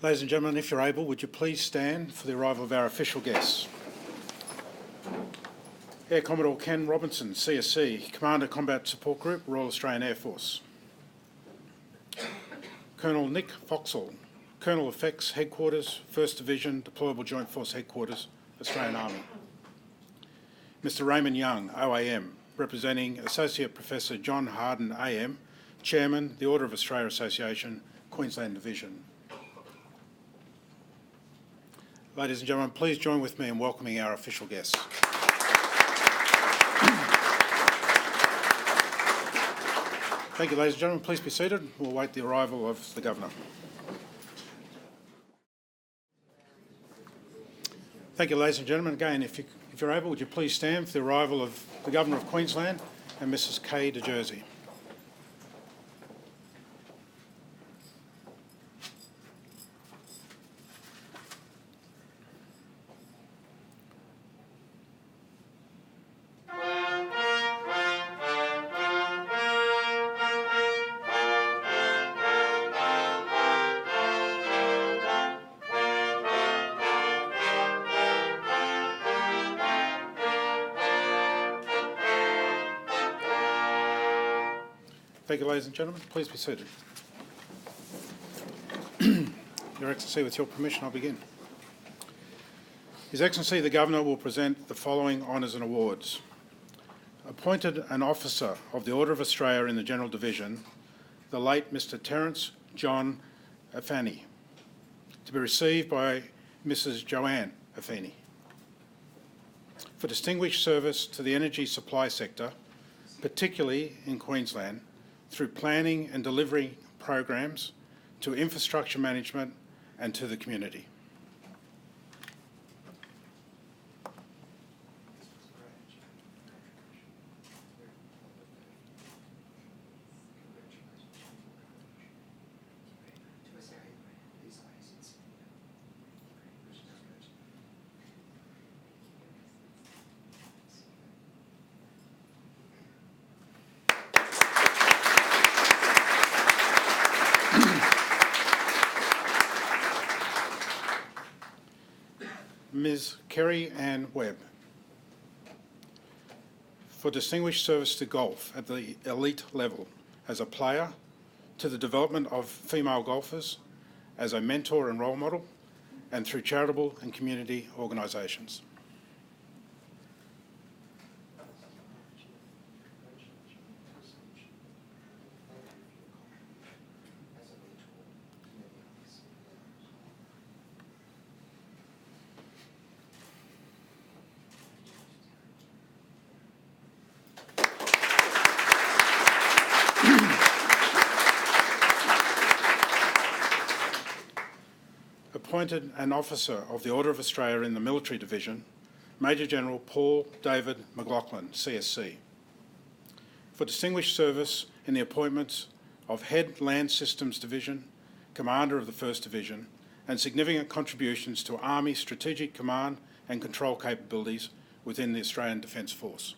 Ladies and gentlemen, if you're able, would you please stand for the arrival of our official guests? Air Commodore Ken Robinson, CSC, Commander Combat Support Group, Royal Australian Air Force. Colonel Nick Foxall, Colonel Effects Headquarters, 1st Division, Deployable Joint Force Headquarters, Australian Army. Mr Raymond Young, OAM, representing Associate Professor John Harden AM, Chairman, the Order of Australia Association, Queensland Division. Ladies and gentlemen, please join with me in welcoming our official guests. Thank you, ladies and gentlemen. Please be seated. We'll await the arrival of the Governor. Thank you, ladies and gentlemen. Again, if you're able, would you please stand for the arrival of the Governor of Queensland and Mrs Kay de Jersey. Thank you, ladies and gentlemen. Please be seated. Your Excellency, with your permission, I'll begin. His Excellency the Governor will present the following honours and awards. Appointed an Officer of the Order of Australia in the General Division, the late Mr Terence John Afani, to be received by Mrs Joanne Afani. For distinguished service to the energy supply sector, particularly in Queensland, through planning and delivery programs, to infrastructure management and to the community. Ms Kerry Ann Webb, for distinguished service to golf at the elite level as a player, to the development of female golfers, as a mentor and role model, and through charitable and community organisations. Appointed an Officer of the Order of Australia in the Military Division, Major General Paul David McLaughlin, CSC, for distinguished service in the appointments of Head Land Systems Division, Commander of the 1st Division, and significant contributions to Army strategic command and control capabilities within the Australian Defence Force.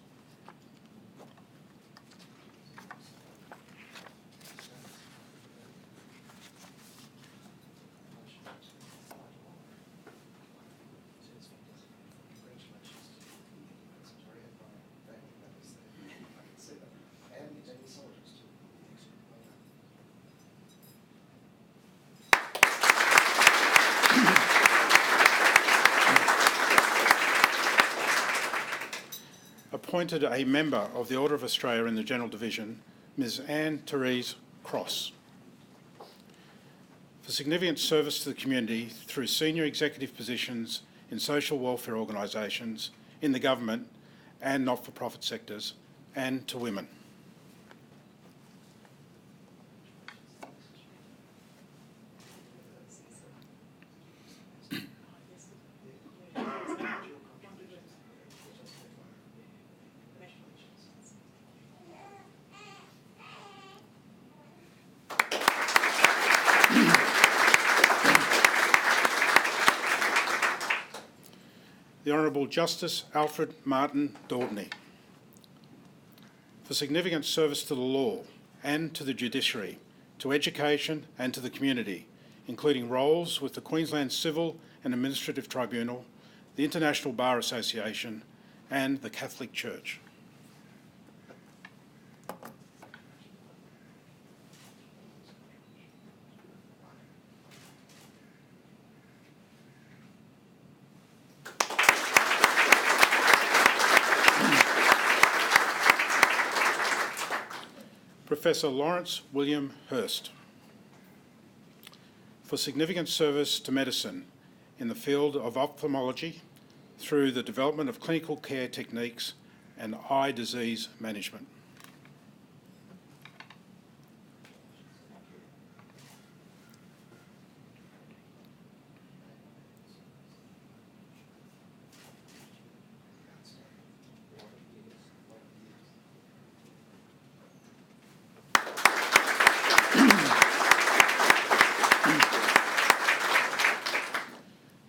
Appointed a member of the Order of Australia in the General Division, Ms Anne-Therese Cross, for significant service to the community through senior executive positions in social welfare organisations, in the government and not-for-profit sectors, and to women. The Honourable Justice Alfred Martin Daubney, for significant service to the law and to the judiciary, to education and to the community including roles with the Queensland Civil and Administrative Tribunal, the International Bar Association, and the Catholic Church. Professor Laurence William Hearst, for significant service to medicine in the field of ophthalmology through the development of clinical care techniques and eye disease management.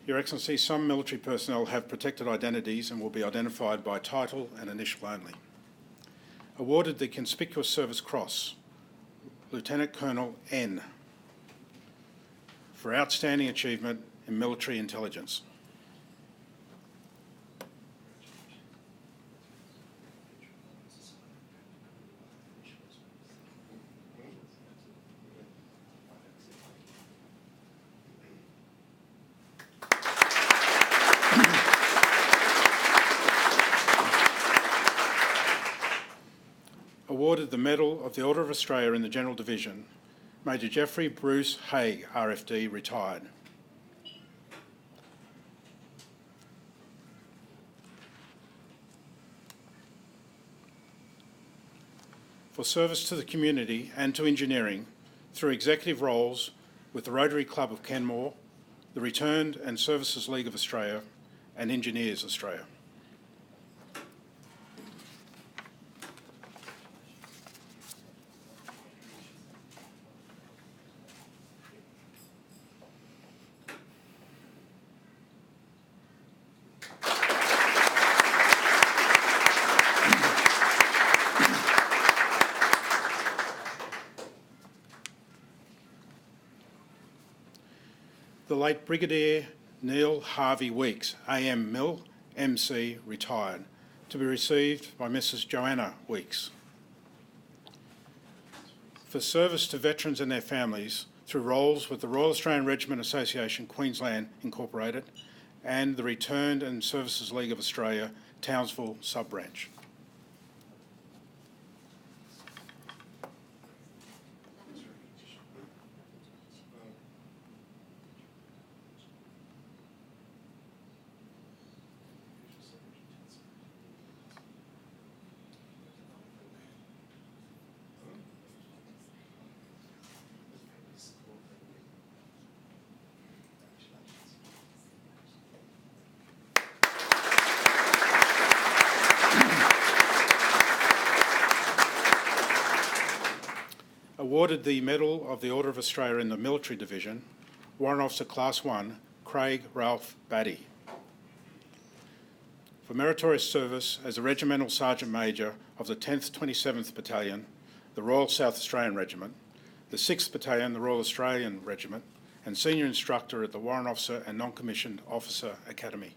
Your Excellency, some military personnel have protected identities and will be identified by title and initial only. Awarded the Conspicuous Service Cross, Lieutenant Colonel N, for outstanding achievement in military intelligence. Awarded the Medal of the Order of Australia in the General Division, Major Geoffrey Bruce Haig, RFD, retired. For service to the community and to engineering through executive roles with the Rotary Club of Kenmore, the Returned and Services League of Australia, and Engineers Australia. The late Brigadier Neil Harvey Weeks, AM Mill, MC, retired, to be received by Mrs. Joanna Weeks. For service to veterans and their families through roles with the Royal Australian Regiment Association Queensland Incorporated and the Returned and Services League of Australia Townsville Sub-Branch. Awarded the Medal of the Order of Australia in the Military Division, Warrant Officer Class 1, Craig Ralph Batty. For meritorious service as a Regimental Sergeant Major of the 10th 27th Battalion, the Royal South Australian Regiment, the 6th Battalion, the Royal Australian Regiment, and Senior Instructor at the Warrant Officer and Non-Commissioned Officer Academy.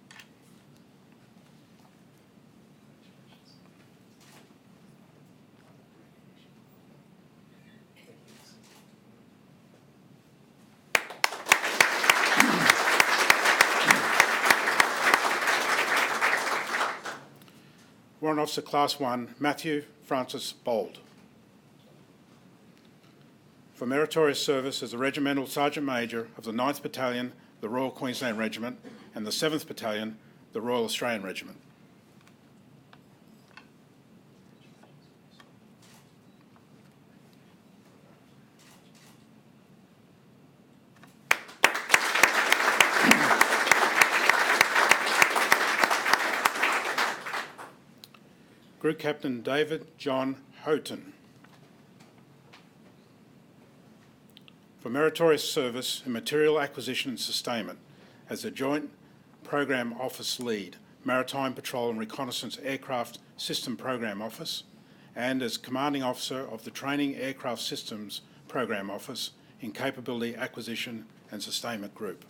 Warrant Officer Class 1, Matthew Francis Bold. For meritorious service as a Regimental Sergeant Major of the 9th Battalion, the Royal Queensland Regiment, and the 7th Battalion, the Royal Australian Regiment. Group Captain David John Houghton. For meritorious service in material acquisition and sustainment as the Joint Program Office Lead, Maritime Patrol and Reconnaissance Aircraft System Program Office, and as Commanding Officer of the Training Aircraft Systems Program Office in Capability Acquisition and Sustainment Group.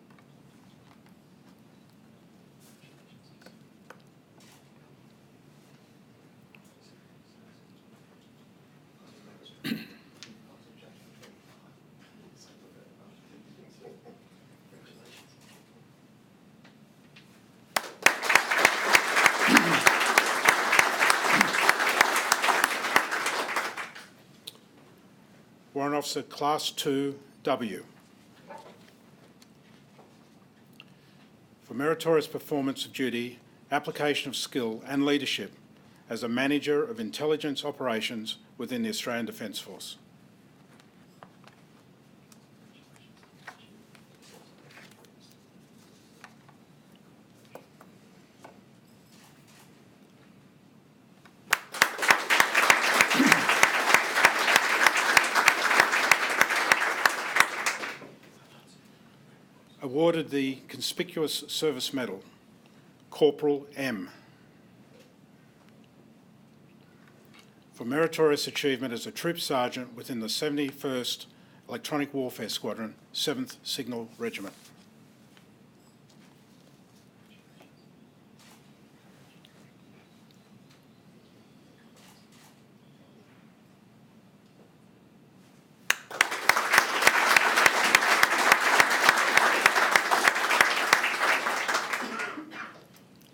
Warrant Officer Class 2W. For meritorious performance of duty, application of skill and leadership as a manager of intelligence operations within the Australian Defence Force. Awarded the Conspicuous Service Medal, Corporal M. For meritorious achievement as a Troop Sergeant within the 71st Electronic Warfare Squadron, 7th Signal Regiment.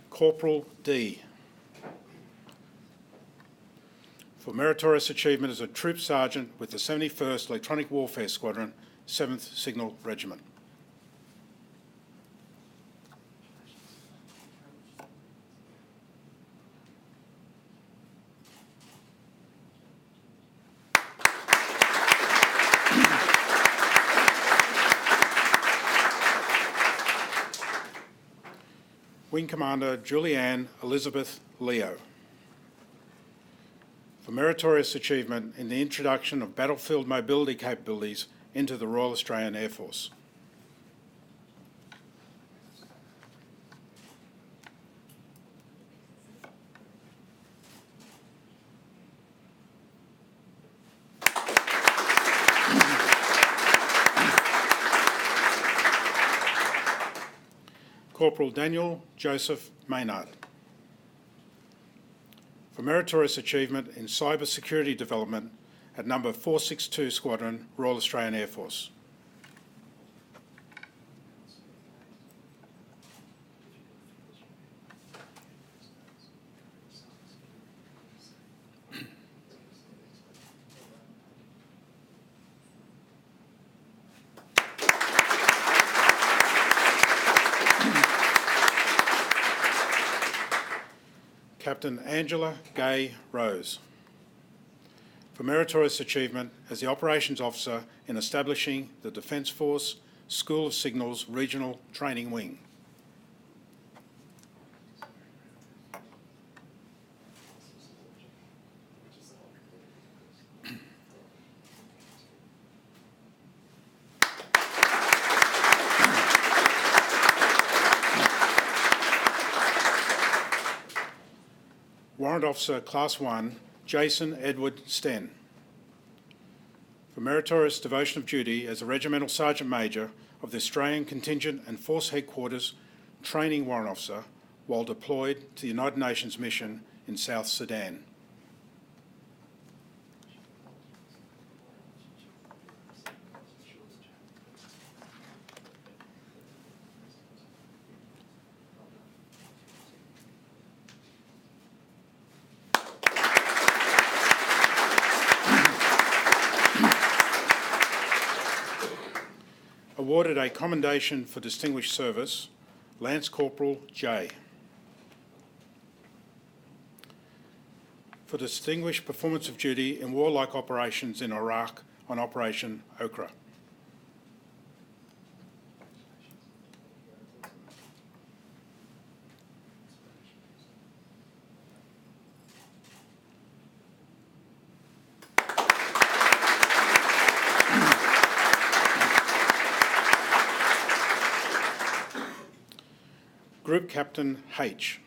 Corporal D. For meritorious achievement as a Troop Sergeant with the 71st Electronic Warfare Squadron, 7th Signal Regiment. Wing Commander Julianne Elizabeth Leo. For meritorious achievement in the introduction of battlefield mobility capabilities into the Royal Australian Air Force. Corporal Daniel Joseph Maynard. For meritorious achievement in cyber security development at number 462 Squadron, Royal Australian Air Force. Captain Angela Gay Rose. For meritorious achievement as the Operations Officer in establishing the Defence Force School of Signals Regional Training Wing. Warrant Officer Class 1, Jason Edward Sten. For meritorious devotion of duty as a Regimental Sergeant Major of the Australian Contingent and Force Headquarters Training Warrant Officer while deployed to the United Nations mission in South Sudan. Awarded a Commendation for Distinguished Service, Lance Corporal J. For distinguished performance of duty in warlike operations in Iraq on Operation Okra. Group Captain H.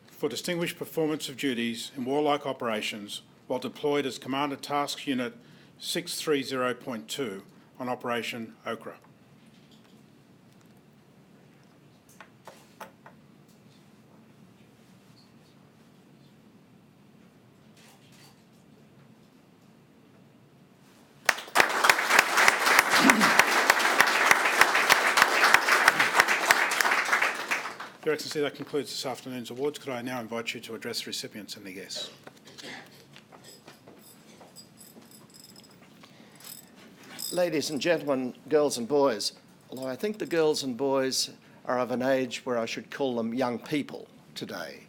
For distinguished performance of duties in warlike operations while deployed as Commander Task Unit 630.2 on Operation Okra. Your Excellency, that concludes this afternoon's awards. Could I now invite you to address the recipients and their guests? Ladies and gentlemen, girls and boys, although I think the girls and boys are of an age where I should call them young people today.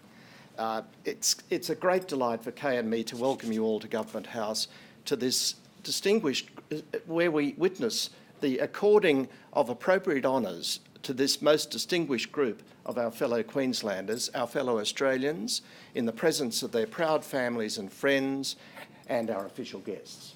It's a great delight for Kay and me to welcome you all to Government House to this distinguished, where we witness the according of appropriate honours to this most distinguished group of our fellow Queenslanders, our fellow Australians, in the presence of their proud families and friends and our official guests.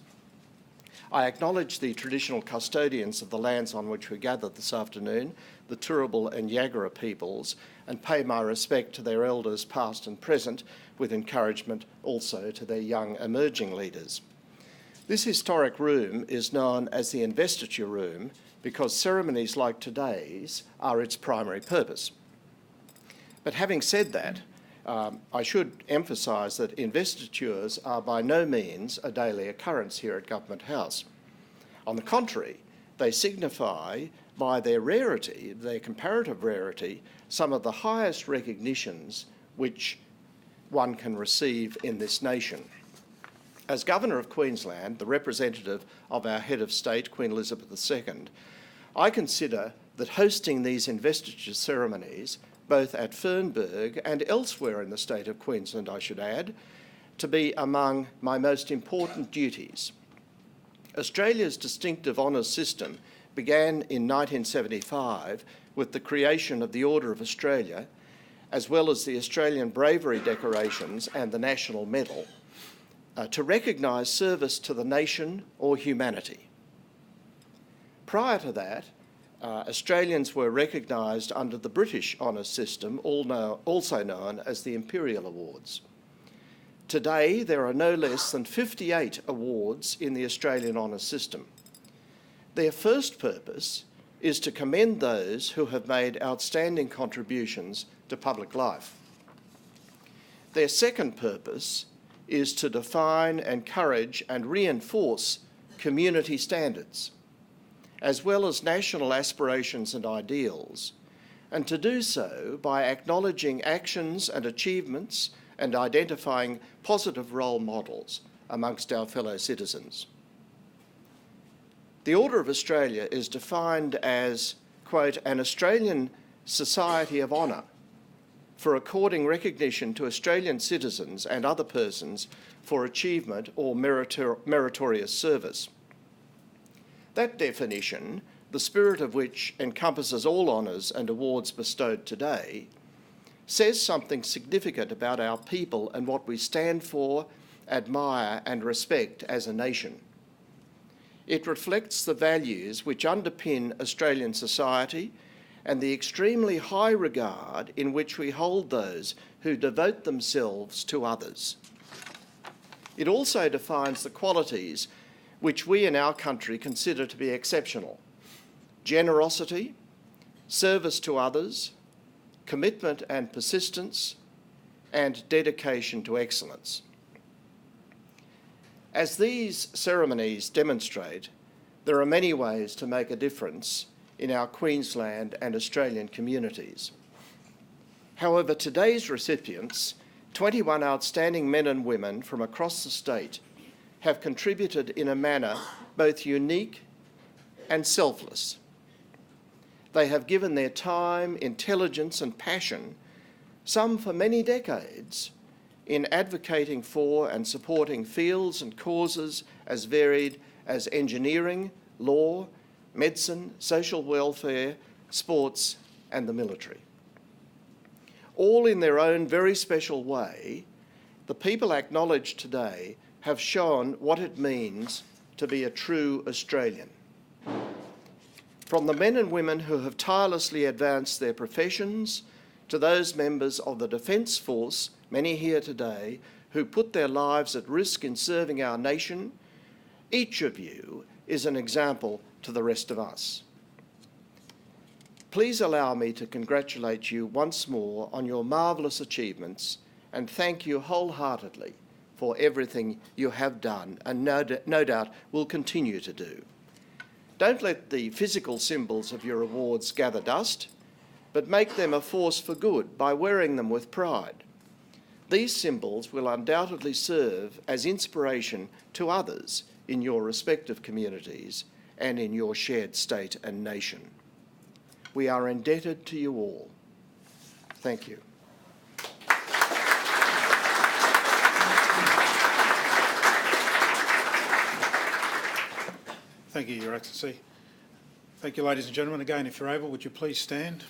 I acknowledge the traditional custodians of the lands on which we gathered this afternoon, the Turrbal and Yagara peoples, and pay my respect to their elders past and present, with encouragement also to their young emerging leaders. This historic room is known as the Investiture Room because ceremonies like today's are its primary purpose. But having said that, I should emphasise that investitures are by no means a daily occurrence here at Government House. On the contrary, they signify by their rarity, their comparative rarity, some of the highest recognitions which one can receive in this nation. As Governor of Queensland, the representative of our head of state, Queen Elizabeth II, I consider that hosting these investiture ceremonies, both at Fernburg and elsewhere in the state of Queensland, I should add, to be among my most important duties. Australia's distinctive honours system began in 1975 with the creation of the Order of Australia, as well as the Australian Bravery Decorations and the National Medal, to recognise service to the nation or humanity. Prior to that, Australians were recognised under the British honours system, also known as the Imperial Awards. Today, there are no less than 58 awards in the Australian honours system. Their first purpose is to commend those who have made outstanding contributions to public life. Their second purpose is to define, encourage and reinforce community standards, as well as national aspirations and ideals, and to do so by acknowledging actions and achievements and identifying positive role models amongst our fellow citizens. The Order of Australia is defined as, quote, an Australian Society of Honour for according recognition to Australian citizens and other persons for achievement or meritorious service. That definition, the spirit of which encompasses all honours and awards bestowed today, says something significant about our people and what we stand for, admire and respect as a nation. It reflects the values which underpin Australian society and the extremely high regard in which we hold those who devote themselves to others. It also defines the qualities which we in our country consider to be exceptional: generosity, service to others, commitment and persistence, and dedication to excellence. As these ceremonies demonstrate, there are many ways to make a difference in our Queensland and Australian communities. However, today's recipients, 21 outstanding men and women from across the state, have contributed in a manner both unique and selfless. They have given their time, intelligence and passion, some for many decades, in advocating for and supporting fields and causes as varied as engineering, law, medicine, social welfare, sports and the military. All in their own very special way, the people acknowledged today have shown what it means to be a true Australian. From the men and women who have tirelessly advanced their professions to those members of the Defence Force, many here today, who put their lives at risk in serving our nation, Each of you is an example to the rest of us. Please allow me to congratulate you once more on your marvellous achievements and thank you wholeheartedly for everything you have done and no doubt will continue to do. Don't let the physical symbols of your awards gather dust, but make them a force for good by wearing them with pride. These symbols will undoubtedly serve as inspiration to others in your respective communities and in your shared state and nation. We are indebted to you all. Thank you. Thank you, Your Excellency. Thank you, ladies and gentlemen. Again, if you're able, would you please stand?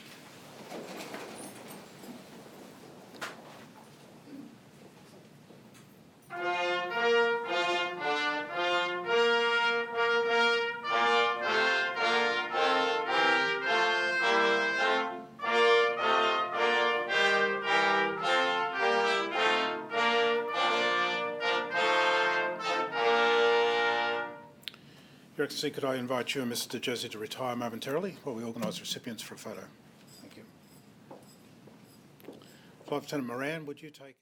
Your Excellency, could I invite you and Mr. Jesse to retire momentarily while we organise recipients for a photo? Thank you. Flight Lieutenant Moran, would you take...